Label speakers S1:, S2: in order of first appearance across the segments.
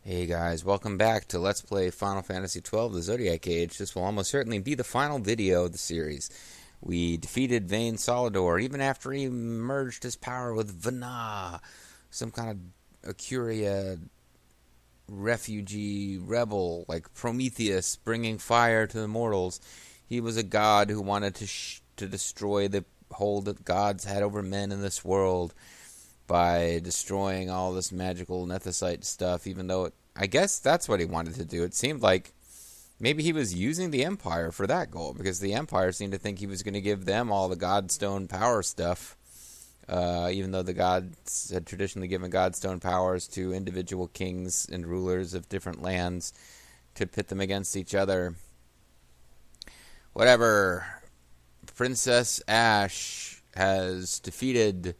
S1: Hey guys, welcome back to Let's Play Final Fantasy XII, the Zodiac Age. This will almost certainly be the final video of the series. We defeated Vayne Solidor, even after he merged his power with Vana, some kind of Acuria refugee rebel, like Prometheus, bringing fire to the mortals. He was a god who wanted to destroy the hold that gods had over men in this world by destroying all this magical nethicite stuff, even though I guess that's what he wanted to do. It seemed like maybe he was using the Empire for that goal, because the Empire seemed to think he was going to give them all the Godstone power stuff, even though the gods had traditionally given Godstone powers to individual kings and rulers of different lands to pit them against each other. Whatever. Princess Ash has defeated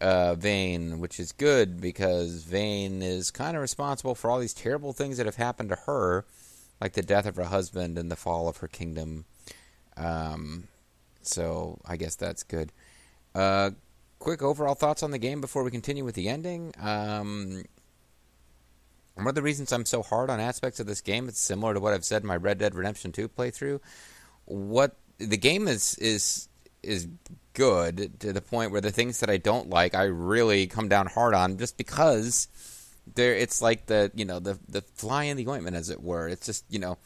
S1: Vayne, which is good because Vayne is kind of responsible for all these terrible things that have happened to her, like the death of her husband and the fall of her kingdom. So I guess that's good. Quick overall thoughts on the game before we continue with the ending. One of the reasons I'm so hard on aspects of this game, it's similar to what I've said in my Red Dead Redemption 2 playthrough. What the game is good to the point where the things that I don't like, I really come down hard on, just because it's like the fly in the ointment, as it were. It's just, there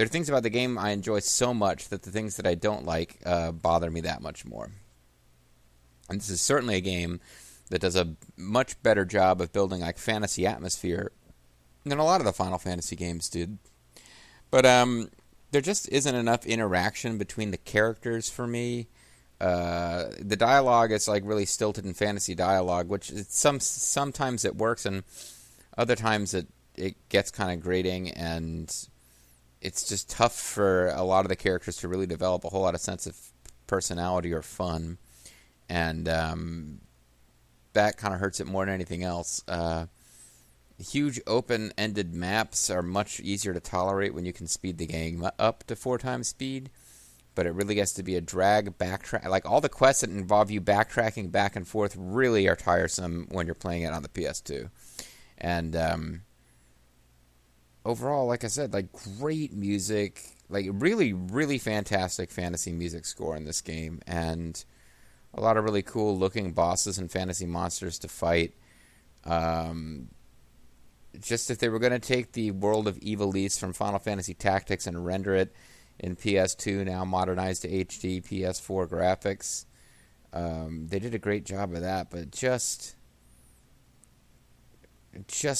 S1: are things about the game I enjoy so much that the things that I don't like bother me that much more. And this is certainly a game that does a much better job of building like fantasy atmosphere than a lot of the Final Fantasy games did. But there just isn't enough interaction between the characters for me. The dialogue is like really stilted in fantasy dialogue, which sometimes it works, and other times it gets kind of grating, and it's just tough for a lot of the characters to really develop a whole lot of sense of personality or fun, and that kind of hurts it more than anything else. Huge open-ended maps are much easier to tolerate when you can speed the game up to 4 times speed. But it really gets to be a drag backtrack. Like, all the quests that involve you backtracking back and forth really are tiresome when you're playing it on the PS2. And overall, like I said, like, great music, like really, really fantastic fantasy music score in this game, and a lot of really cool looking bosses and fantasy monsters to fight. Just if they were going to take the world of Ivalice from Final Fantasy Tactics and render it in PS2, now modernized to HD PS4 graphics. They did a great job of that, but just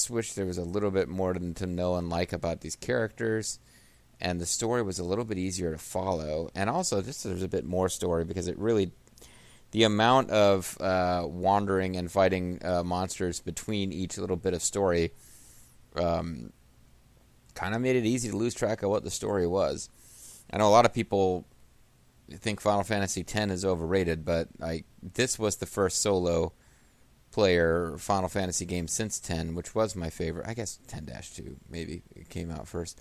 S1: wish there was a little bit more to know and like about these characters, and the story was a little bit easier to follow, and also just there's a bit more story, because it really, the amount of wandering and fighting monsters between each little bit of story kind of made it easy to lose track of what the story was. I know a lot of people think Final Fantasy X is overrated, but this was the first solo player Final Fantasy game since 10, which was my favorite. I guess 10-2 maybe it came out first.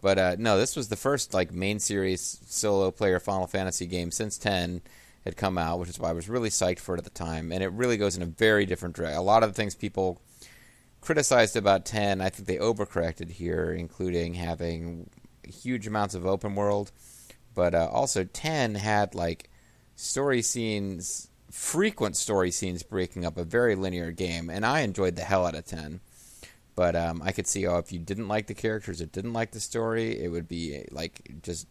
S1: But no, this was the first like main series solo player Final Fantasy game since 10 had come out, which is why I was really psyched for it at the time. And it really goes in a very different direction. A lot of the things people criticized about 10, I think they overcorrected here, including having huge amounts of open world, but also 10 had like story scenes, frequent story scenes breaking up a very linear game, and I enjoyed the hell out of 10. But I could see if you didn't like the characters or didn't like the story, it would be like just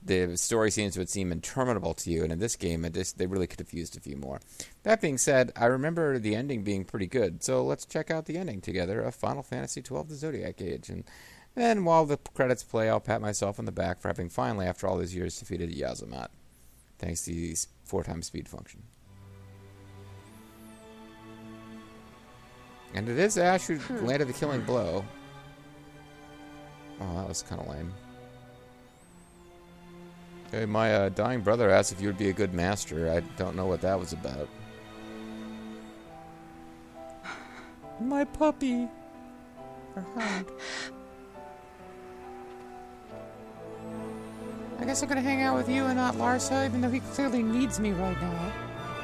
S1: the story scenes would seem interminable to you, and in this game they really could have used a few more. That being said, I remember the ending being pretty good, so let's check out the ending together of Final Fantasy XII, the Zodiac Age. And then while the credits play, I'll pat myself on the back for having finally, after all these years, defeated Yazamat, thanks to the 4x speed function. And it is Ash who landed the killing blow. Oh, that was kind of lame. Hey, my dying brother asked if you would be a good master. I don't know what that was about. My puppy. Or hound. I guess I'm gonna hang out with you and not Larsa, even though he clearly needs me right now.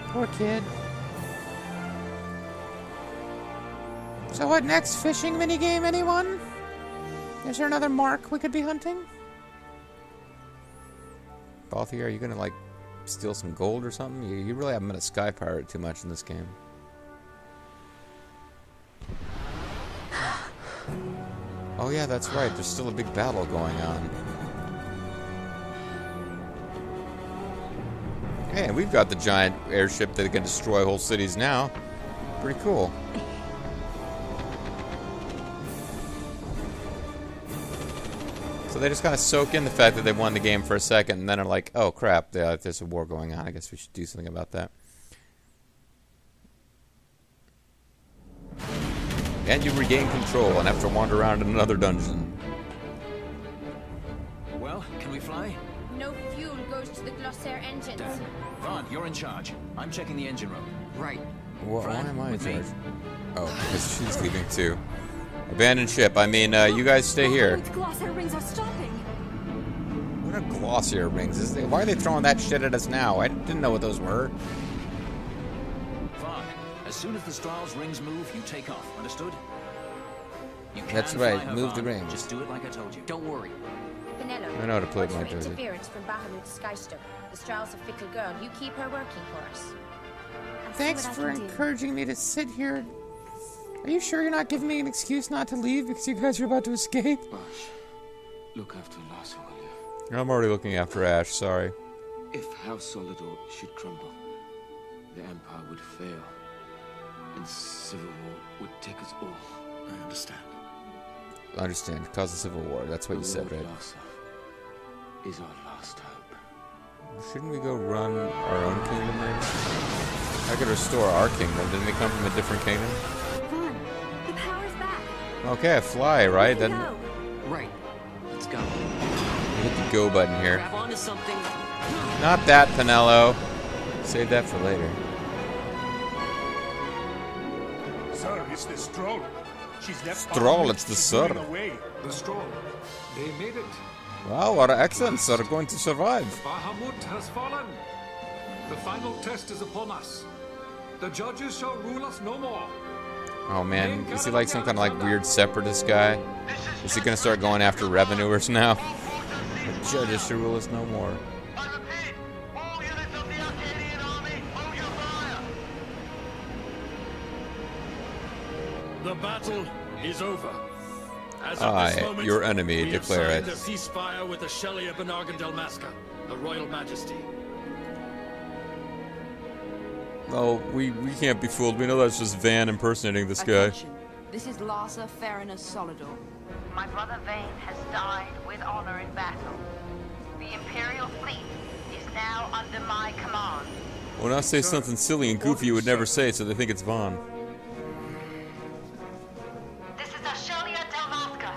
S1: Poor kid. So what next? Fishing minigame, anyone? Is there another mark we could be hunting? Balthier, are you gonna, like, steal some gold or something? You really haven't been a sky pirate too much in this game. Oh yeah, that's right. There's still a big battle going on. Hey, and we've got the giant airship that can destroy whole cities now. Pretty cool. So they just kind of soak in the fact that they won the game for a second, and then are like, oh crap, there's a war going on. I guess we should do something about that. And you regain control and have to wander around in another dungeon.
S2: Well, can we fly?
S3: No fuel goes to the Glossair engines.
S2: Damn. Vaughn, you're in charge. I'm checking the engine room. Right.
S1: Why am I in
S2: with me.
S1: charge? Oh, because she's leaving too. Abandon ship. I mean, you guys stay here.
S3: Glossair rings are stopping.
S1: What are Glossair rings? Why are they throwing that shit at us now? I didn't know what those were.
S2: Vaughn, as soon as the Strahls rings move, you take off. Understood? You can
S1: That's
S2: fly
S1: right.
S2: her,
S1: Move the
S2: Vaughn.
S1: rings.
S2: Just do it like I told you. Don't worry.
S3: Vanello,
S1: I know how to play with my
S3: watch for
S1: jersey.
S3: interference from Bahamut's Skystone. The Strahls a fickle girl. You keep her working for us. I'll see
S1: Thanks
S3: what I
S1: for
S3: can do.
S1: encouraging me to sit here. Are you sure you're not giving me an excuse not to leave because you guys are about to escape?
S4: Ash, look after Larsa, will you?
S1: I'm already looking after Ash, sorry.
S4: If House Solidor should crumble, the Empire would fail, and civil war would take us all. I understand.
S1: I understand. Cause a civil war. That's what you said, right?
S4: Larsa is our last hope.
S1: Shouldn't we go run our own kingdom then? I could restore our kingdom. Didn't they come from a different kingdom?
S3: Vaughn, the power's back.
S1: Okay, I fly, right?
S3: We can
S1: Then
S3: go.
S5: Right. Let's go.
S1: hit the go button here.
S5: Grab onto something.
S1: Not that, Pinello. Save that for later.
S6: Sir, it's the Stroll. She's left.
S1: Stroll, it's the sir.
S6: The Stroll. They made it.
S1: Wow, our accents are going to survive.
S6: Bahamut has fallen. The final test is upon us. The judges shall rule us no more.
S1: Oh man, is he like some kind of like weird separatist guy? Is he gonna start going after revenuers now? The judges shall rule us no more.
S7: I repeat, all units of the Arcadian army, hold your fire!
S8: The battle is over. As of
S1: Aye,
S8: this moment,
S1: your enemy,
S8: we have
S1: declare
S8: signed
S1: it.
S8: a ceasefire with the Shelia Benargandel Maska, the Royal Majesty.
S1: Oh, we can't be fooled. We know that's just Van impersonating this guy.
S9: Attention. This is Larsa Farinus Solidor.
S7: My brother Vane has died with honor in battle. The Imperial fleet is now under my command.
S1: When I say something silly and goofy you would never say, so they think it's Vaughn.
S7: This is Ashelia Delvaska.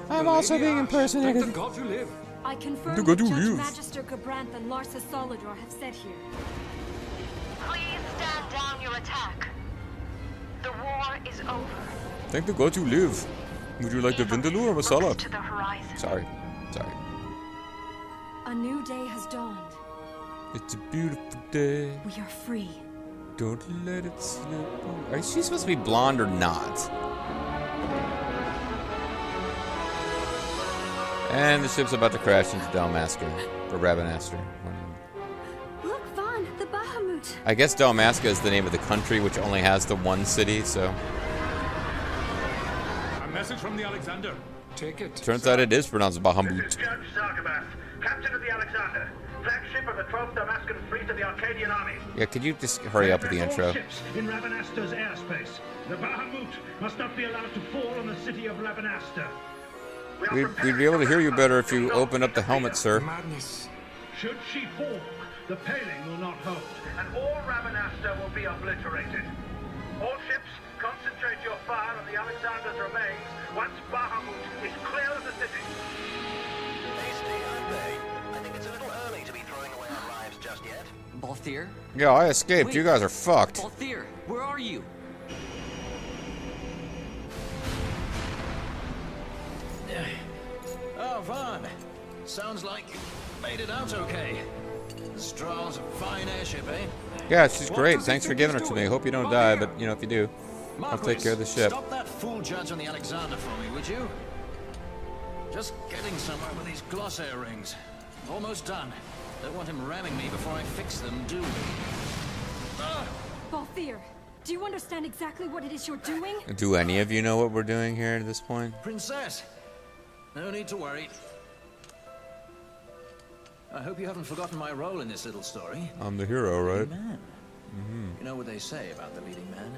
S1: I'm also being impersonated.
S6: Thank the God you live.
S3: I confirm
S1: The
S3: what
S1: God you
S3: Judge
S1: live.
S3: Magister Gabranth and Larsa Solidor have said here.
S7: Please stand down your attack. The war is over.
S1: Thank the God you live. Would you like the vindaloo or
S7: Looks
S1: masala?
S7: to the horizon.
S1: Sorry.
S3: A new day has dawned.
S1: It's a beautiful day.
S3: We are free.
S1: Don't let it slip away. Is she supposed to be blonde or not? And the ship's about to crash into Dalmasca. Or Rabanastre.
S3: Look, Vaughn, the Bahamut.
S1: I guess Dalmasca is the name of the country, which only has the one city, so...
S6: A message from the Alexander. Take it.
S1: Turns out it is pronounced Bahamut.
S7: Judge Zargabath, captain of the Alexander, flagship of the 12th Damascan fleet of the Arcadian army.
S1: Yeah, could you just hurry up with the intro?
S10: Ships in Rabanaster's airspace. The Bahamut must not be allowed to fall on the city of Rabanaster.
S1: We'd be able to hear you better if you open up the helmet, sir.
S6: Madness.
S10: Should she fall, the paling will not hold.
S7: And all Rabanaster will be obliterated. All ships, concentrate your fire on the Alexander's remains once Bahamut is clear of the city. I think it's a little early to be throwing away our lives just yet.
S5: Balthier?
S1: Yeah, I escaped.
S5: Wait.
S1: You guys are fucked.
S5: Balthier, where are you?
S2: Oh, Vaughn. Sounds like you made it out okay. The Strahl's a fine airship, eh?
S1: Yeah, she's great. Thanks for giving her to me. Hope you don't die, but, you know, if you do, I'll take care of the ship.
S2: Stop that fool judge on the Alexander for me, would you? Just getting somewhere with these glossaire rings. Almost done. Don't want him ramming me before I fix them, do we?
S11: Balthier, do you understand exactly what it is you're doing?
S1: Do any of you know what we're doing here at this point?
S2: Princess, no need to worry. I hope you haven't forgotten my role in this little story.
S1: I'm the hero, right?
S2: Man. You know what they say about the leading man?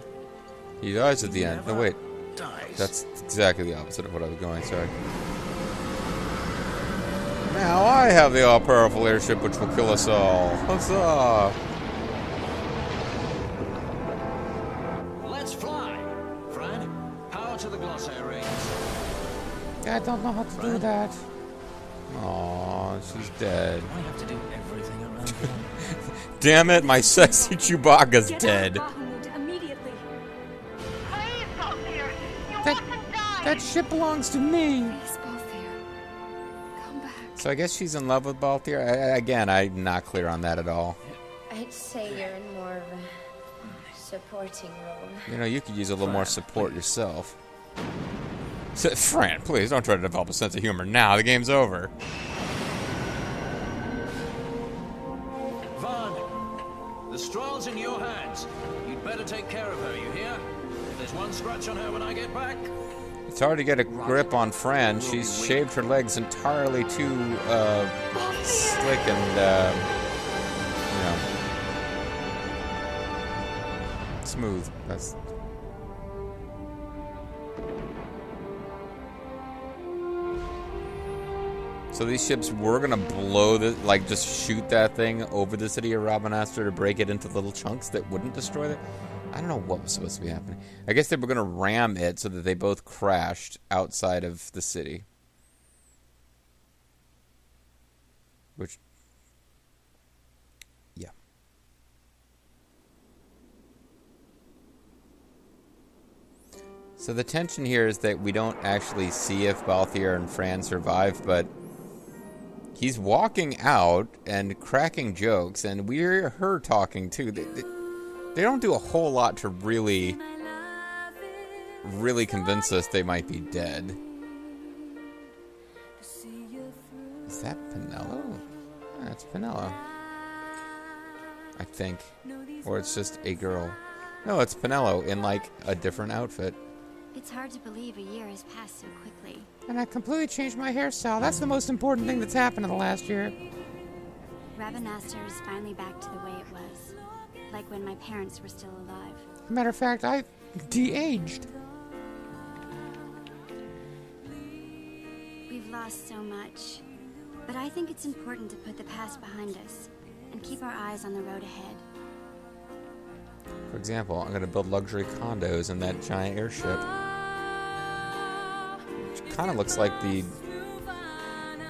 S1: He dies at the end. No, wait.
S2: Dies.
S1: That's exactly the opposite of what I was going, sorry. Now I have the all-powerful airship which will kill us all. Huzzah!
S2: Let's fly! Fran, power to the glossaire rings.
S1: I don't know how to do that. Aww, she's dead.
S2: I have to do everything around here.
S1: Damn it, my sexy Chewbacca's dead.
S11: Immediately.
S3: Please, Balthier, you mustn't die.
S1: That ship belongs to me.
S11: Please, Balthier. Come back.
S1: So I guess she's in love with Balthier? Again, I'm not clear on that at all.
S3: I'd say you're in more of a supporting role.
S1: You know, you could use a little more support yourself. Fran, please, don't try to develop a sense of humor now. The game's over.
S2: Vaughn, the Strahl's in your hands. You'd better take care of her, you hear? If there's one scratch on her when I get back...
S1: It's hard to get a grip on Fran. She's shaved her legs entirely too, slick and, you know, smooth. That's... So these ships were gonna blow the, like, just shoot that thing over the city of Rabanastre to break it into little chunks that wouldn't destroy it. I don't know what was supposed to be happening. I guess they were gonna ram it so that they both crashed outside of the city. Which, yeah. So the tension here is that we don't actually see if Balthier and Fran survive, but he's walking out and cracking jokes, and we hear her talking too. They don't do a whole lot to really convince us they might be dead. Is that Penello? That's Penello. I think. Or it's just a girl. No, it's Penello in, like, a different outfit.
S12: It's hard to believe a year has passed so quickly.
S1: And I completely changed my hairstyle. That's the most important thing that's happened in the last year.
S12: Rabanastre is finally back to the way it was. Like when my parents were still alive.
S1: Matter of fact, I de-aged.
S12: We've lost so much. But I think it's important to put the past behind us and keep our eyes on the road ahead.
S1: For example, I'm going to build luxury condos in that giant airship. Which kind of looks like the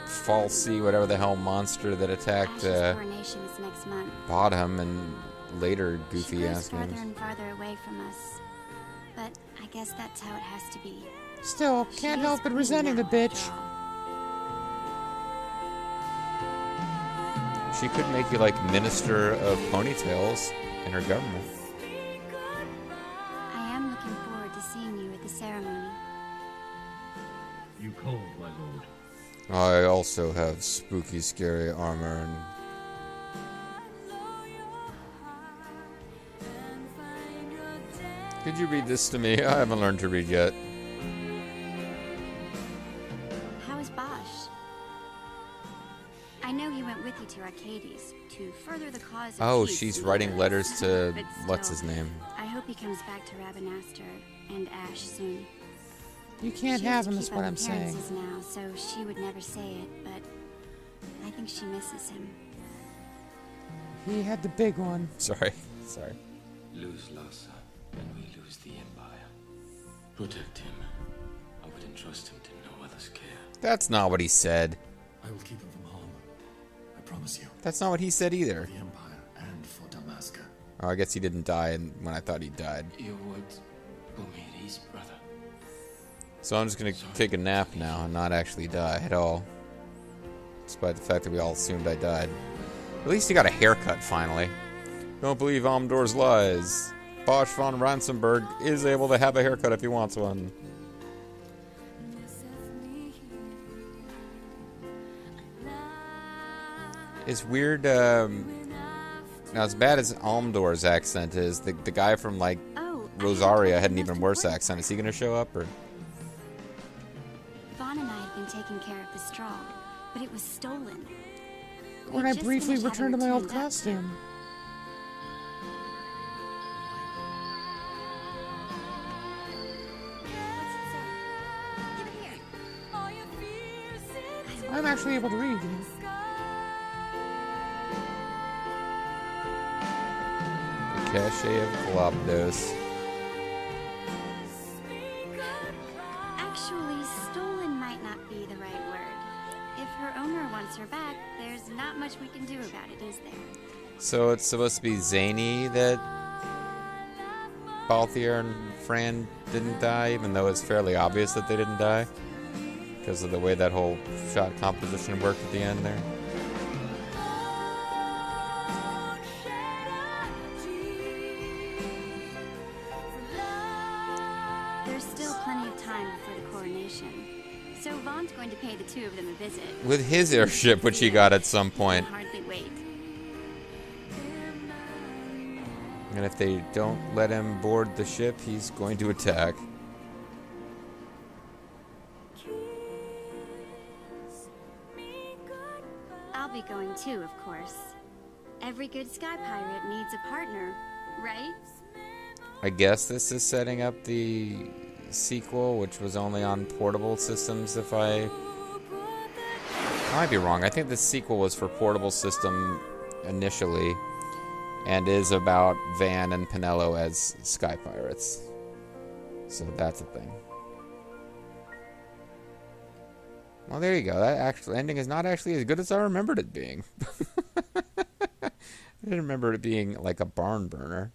S1: falsy, whatever the hell monster that attacked
S12: coronation is next month.
S1: Bottom and later goofy ass
S12: farther
S1: names.
S12: and farther away from us. But I guess that's how it has to be.
S1: Still, can't help but resenting the bitch. She could make you like Minister of Ponytails in her government.
S12: I am looking forward to seeing you at the ceremony.
S10: You called, my lord.
S1: I also have spooky, scary armor and... Could you read this to me? I haven't learned to read yet.
S12: How is Bosch? I know he went with you to Arcades to further the cause of peace
S1: she's
S12: and
S1: writing
S12: peace,
S1: letters to...
S12: but
S1: what's
S12: still,
S1: his name?
S12: I hope he comes back to Rabanastre and Ash soon.
S1: You can't
S12: She
S1: have
S12: has to
S1: him, is
S12: keep
S1: what
S12: up
S1: I'm saying.
S12: appearances now, so she would never say it, but I think she misses him.
S1: He had the big one. Sorry.
S4: Lose Lhasa, and we lose the Empire. Protect him. I would entrust him to no other's care.
S1: That's not what he said.
S13: I will keep him from harm. I promise you.
S1: That's not what he said either.
S13: For the Empire and for Damascus.
S1: Oh, I guess he didn't die when I thought he died.
S4: You would, Bumiri's brother.
S1: So I'm just gonna take a nap now and not actually die at all. Despite the fact that we all assumed I died. At least he got a haircut finally. Don't believe Amdor's lies. Bosch von Ransenberg is able to have a haircut if he wants one. It's weird, now as bad as Almdor's accent is, the guy from, like, Rosaria had an even worse accent. Is he gonna show up, or?
S12: Vaughn and I had been taking care of the straw, but it was stolen.
S1: When I briefly returned to my old costume. I'm actually able to read. The cachet of Globdos.
S12: Actually, stolen might not be the right word. If her owner wants her back, there's not much we can do about it, is there?
S1: So it's supposed to be zany that Balthier and Fran didn't die, even though it's fairly obvious that they didn't die, because of the way that whole shot composition worked at the end there.
S12: There's still plenty of time before the coronation, so Vaughn's going to pay the two of them a visit.
S1: With his airship, which he got at some point.
S12: Hardly wait.
S1: And if they don't let him board the ship, he's going to attack.
S12: I'll be going too, of course. Every good sky pirate needs a partner, right?
S1: I guess this is setting up the sequel, which was only on portable systems, if I might be wrong. I think the sequel was for portable system initially, and is about Van and Penello as sky pirates. So that's a thing. Well, there you go. That actual ending is not actually as good as I remembered it being. I didn't remember it being like a barn burner.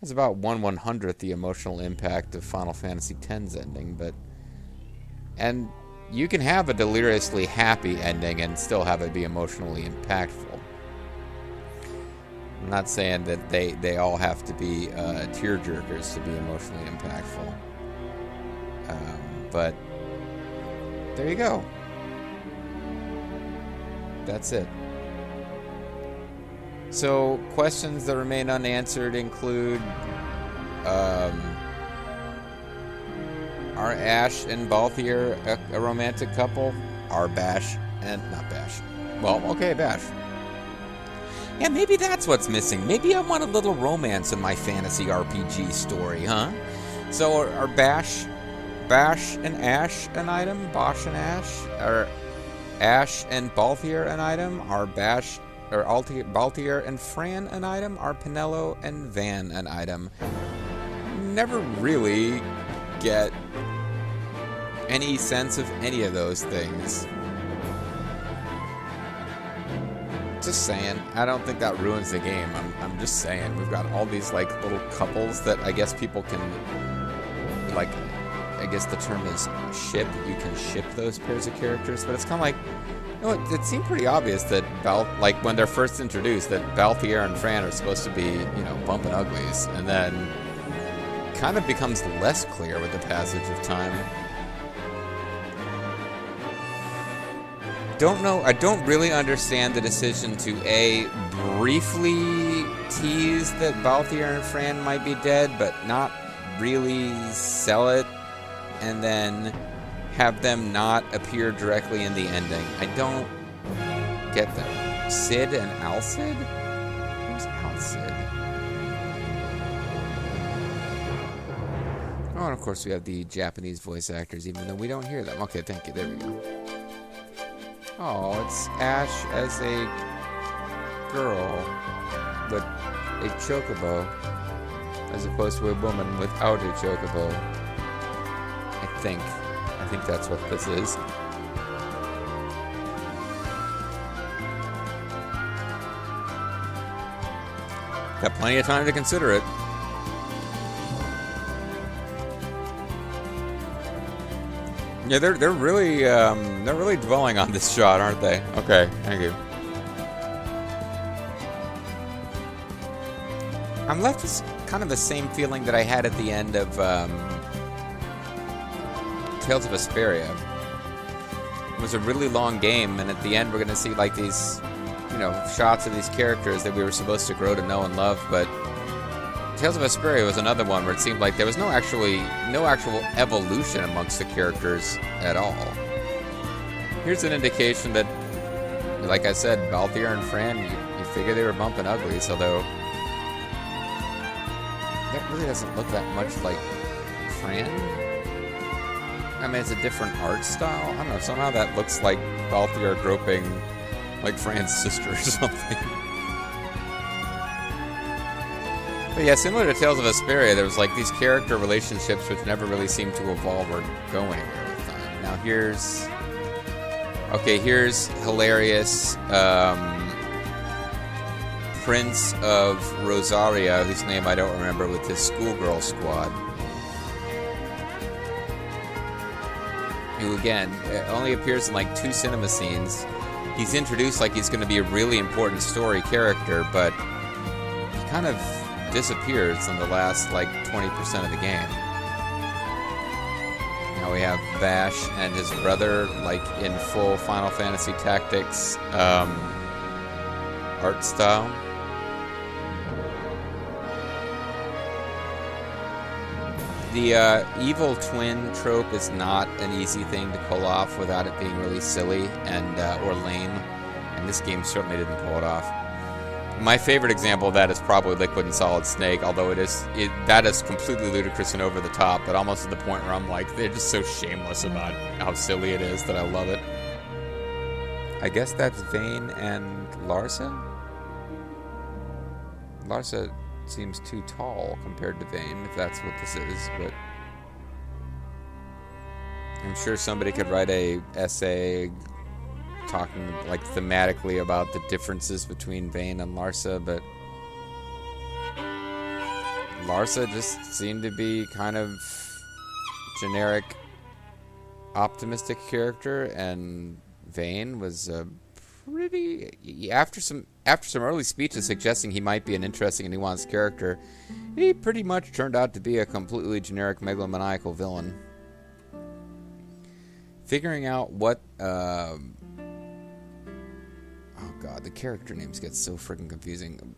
S1: It's about 1/100th the emotional impact of Final Fantasy X's ending, but... And you can have a deliriously happy ending and still have it be emotionally impactful. I'm not saying that they all have to be tearjerkers to be emotionally impactful. But there you go. That's it. So, questions that remain unanswered include, are Ash and Balthier a romantic couple? Are Bash and... not Bash. Well, okay, Bash. Yeah, maybe that's what's missing. Maybe I want a little romance in my fantasy RPG story, huh? So, are Bash and Ash an item? Bosch and Ash? Are Ash and Balthier an item? Are Bash... or Balthier and Fran an item? Are Penello and Van an item? Never really get any sense of any of those things. Just saying. I don't think that ruins the game. I'm just saying. We've got all these like little couples that I guess people can, like, I guess the term is ship. You can ship those pairs of characters, but it's kind of like, you know, it seemed pretty obvious that like when they're first introduced, that Balthier and Fran are supposed to be, you know, bumping uglies, and then kind of becomes less clear with the passage of time. Don't know. I don't really understand the decision to briefly tease that Balthier and Fran might be dead, but not really sell it, and then have them not appear directly in the ending. I don't get them. Sid and Alcid? Who's Alcid? Oh, and of course we have the Japanese voice actors, even though we don't hear them. Okay, thank you. There we go. Oh, it's Ash as a girl with a chocobo, as opposed to a woman without a chocobo. I think that's what this is. Got plenty of time to consider it. Yeah, they're really dwelling on this shot, aren't they? Okay, thank you. I'm left with kind of the same feeling that I had at the end of Tales of Vesperia. It was a really long game, and at the end we're going to see like these, you know, shots of these characters that we were supposed to grow to know and love, but Tales of Vesperia was another one where it seemed like there was no actual evolution amongst the characters at all. Here's an indication that, like I said, Balthier and Fran, you figure they were bumping uglies, although that really doesn't look that much like Fran. I mean, it's a different art style. I don't know, somehow that looks like Balthier groping like Fran's sister or something. But yeah, similar to Tales of Vesperia, there was like these character relationships which never really seemed to evolve or go anywhere with time. Now here's hilarious Prince of Rosaria, whose name I don't remember, with his schoolgirl squad. Who, again, only appears in like 2 cinema scenes. He's introduced like he's going to be a really important story character, but he kind of disappears in the last like 20% of the game. Now we have Vash and his brother like in full Final Fantasy Tactics art style. The evil twin trope is not an easy thing to pull off without it being really silly and or lame, and this game certainly didn't pull it off. My favorite example of that is probably Liquid and Solid Snake, although that is completely ludicrous and over the top, but almost to the point where I'm like, they're just so shameless about how silly it is that I love it. I guess that's Vayne and Larsa? Larsa seems too tall compared to Vayne, if that's what this is, but I'm sure somebody could write a essay talking like thematically about the differences between Vayne and Larsa, but Larsa just seemed to be kind of generic optimistic character, and Vayne was a pretty, after some early speeches suggesting he might be an interesting and nuanced character, he pretty much turned out to be a completely generic megalomaniacal villain. Figuring out what oh god, the character names get so freaking confusing.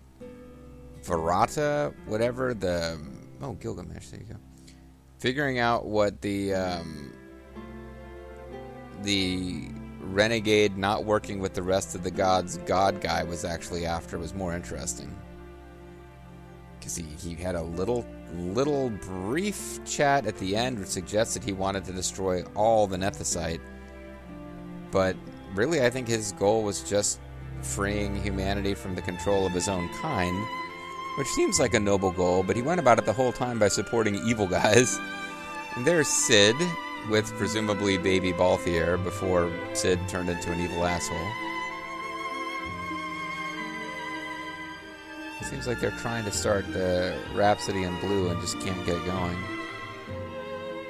S1: Varata, whatever, Gilgamesh, there you go. Figuring out what the renegade not working with the rest of the gods god guy was actually after was more interesting. Because he had a little brief chat at the end which suggested he wanted to destroy all the Nethicite. But really, I think his goal was just freeing humanity from the control of his own kind, which seems like a noble goal, but he went about it the whole time by supporting evil guys. And there's Cid, with presumably baby Balthier, before Cid turned into an evil asshole. It seems like they're trying to start Rhapsody in Blue and just can't get it going.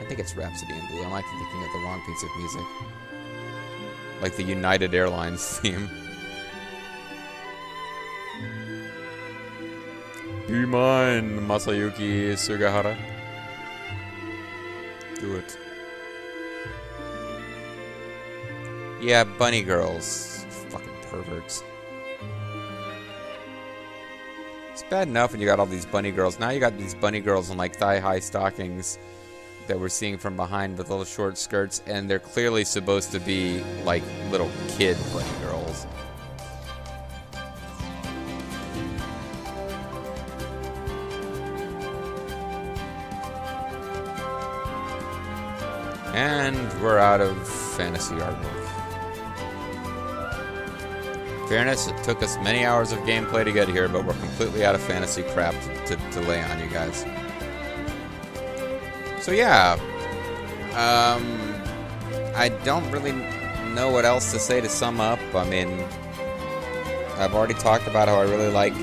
S1: I think it's Rhapsody in Blue. I might be thinking of the wrong piece of music. Like the United Airlines theme. Be mine, Masayuki Sugahara. Do it. Yeah, bunny girls. Fucking perverts. It's bad enough when you got all these bunny girls. Now you got these bunny girls in like thigh-high stockings that we're seeing from behind with little short skirts, and they're clearly supposed to be like little kid bunny girls. And we're out of fantasy artwork. In fairness, it took us many hours of gameplay to get here, but we're completely out of fantasy crap to lay on you guys. So yeah, I don't really know what else to say to sum up. I mean, I've already talked about how I really like...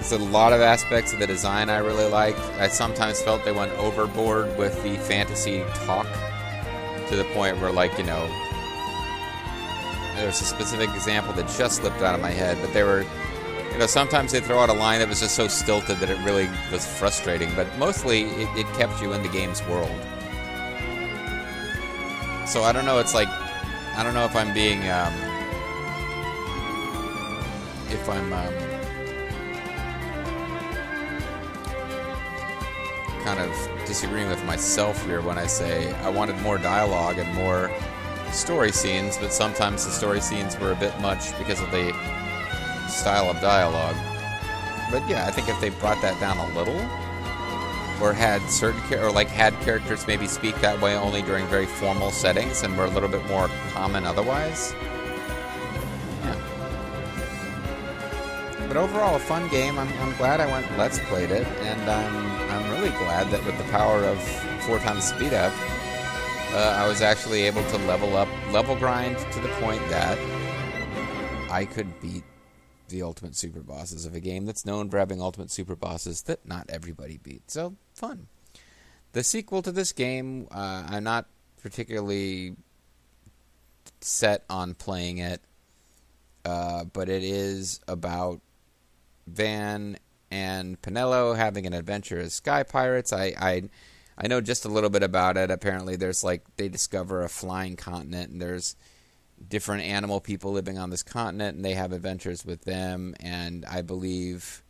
S1: there's a lot of aspects of the design I really liked. I sometimes felt they went overboard with the fantasy talk to the point where, like, you know, there's a specific example that just slipped out of my head, but they were You know, sometimes they throw out a line that was just so stilted that it really was frustrating, but mostly it kept you in the game's world. So I don't know, it's like, I don't know if I'm being, kind of disagreeing with myself here when I say I wanted more dialogue and more story scenes, but sometimes the story scenes were a bit much because of the style of dialogue. But yeah, I think if they brought that down a little, or had certain had characters maybe speak that way only during very formal settings and were a little bit more common otherwise. Yeah. But overall, a fun game. I'm glad I went Let's Played it, and I'm really glad that with the power of 4 times speed up, I was actually able to level grind to the point that I could beat the ultimate super bosses of a game that's known for having ultimate super bosses that not everybody beat. So, fun. The sequel to this game, I'm not particularly set on playing it, but it is about Van and Penelo having an adventure as sky pirates. I know just a little bit about it. Apparently there's they discover a flying continent, and there's different animal people living on this continent, and they have adventures with them, and I believe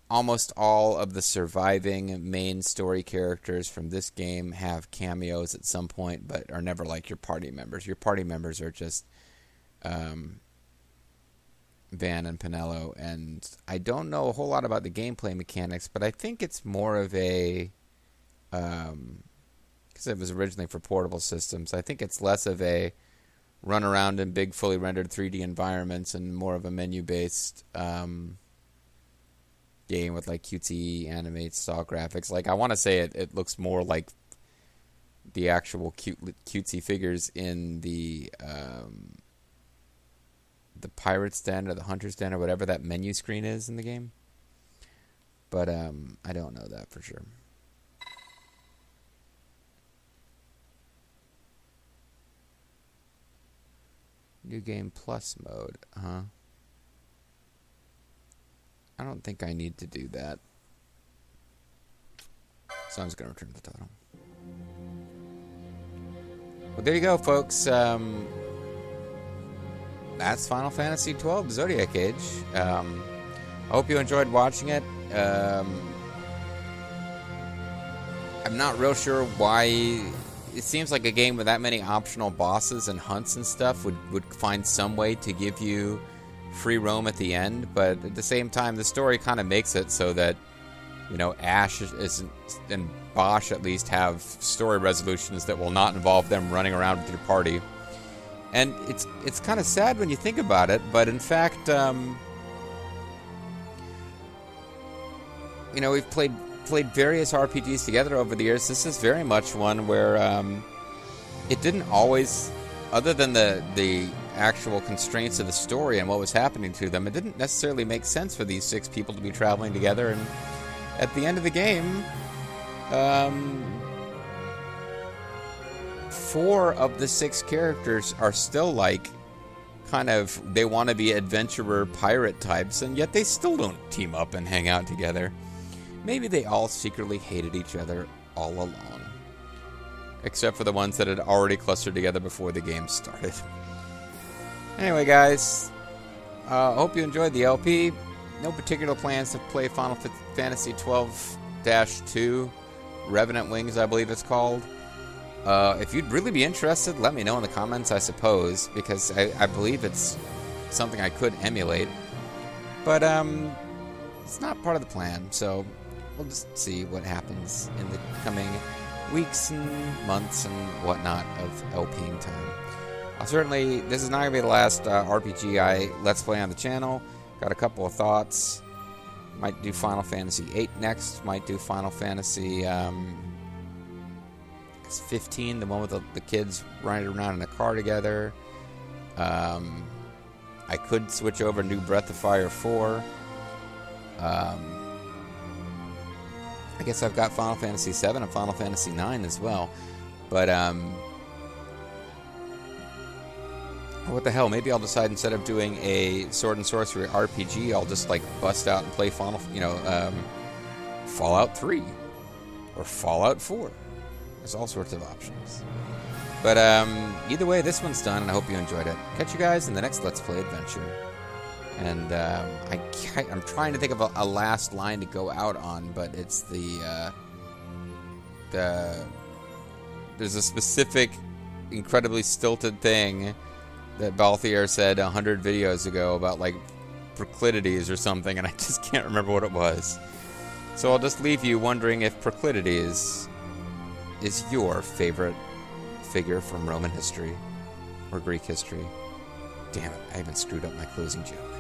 S1: almost all of the surviving main story characters from this game have cameos at some point, but are never like your party members. Your party members are just Van and Penelo, and I don't know a whole lot about the gameplay mechanics, but I think it's more of a because it was originally for portable systems, I think it's less of a run around in big, fully rendered 3D environments and more of a menu-based game with cutesy animated style graphics. I want to say it looks more like the actual cutesy figures in the Pirate's Den or the Hunter's Den or whatever that menu screen is in the game. But I don't know that for sure. New Game Plus mode, huh? I don't think I need to do that. So I'm just going to return to the title. Well, there you go, folks. That's Final Fantasy XII Zodiac Age. I hope you enjoyed watching it. I'm not real sure why. It seems like a game with that many optional bosses and hunts and stuff would find some way to give you free roam at the end, but at the same time, the story kind of makes it so that, Ash and Bosch at least have story resolutions that will not involve them running around with your party. And it's kind of sad when you think about it, but in fact, we've played various RPGs together over the years. This is very much one where it didn't always, other than the actual constraints of the story and what was happening to them, it didn't necessarily make sense for these 6 people to be traveling together. And at the end of the game, 4 of the 6 characters are still they want to be adventurer pirate types, and yet they still don't team up and hang out together. Maybe they all secretly hated each other all along. Except for the ones that had already clustered together before the game started. Anyway, guys, hope you enjoyed the LP. No particular plans to play Final Fantasy XII-2, Revenant Wings, I believe it's called. If you'd really be interested, let me know in the comments, I suppose, because I believe it's something I could emulate. But it's not part of the plan, so we'll just see what happens in the coming weeks and months and whatnot of LPing time. Certainly, this is not going to be the last RPG I Let's Play on the channel. Got a couple of thoughts. Might do Final Fantasy VIII next. Might do Final Fantasy 15, the one with the kids riding around in a car together. I could switch over to Breath of Fire 4. I guess I've got Final Fantasy VII and Final Fantasy IX as well. But What the hell? Maybe I'll decide instead of doing a sword and sorcery RPG, I'll just like bust out and play Fallout 3 or Fallout 4. There's all sorts of options. But either way, this one's done, and I hope you enjoyed it. Catch you guys in the next Let's Play adventure. And I'm trying to think of a last line to go out on, but it's there's a specific, incredibly stilted thing that Balthier said 100 videos ago about, like, Proclides or something, and I just can't remember what it was. So I'll just leave you wondering if Proclides is your favorite figure from Roman history or Greek history. Damn it, I even screwed up my closing joke.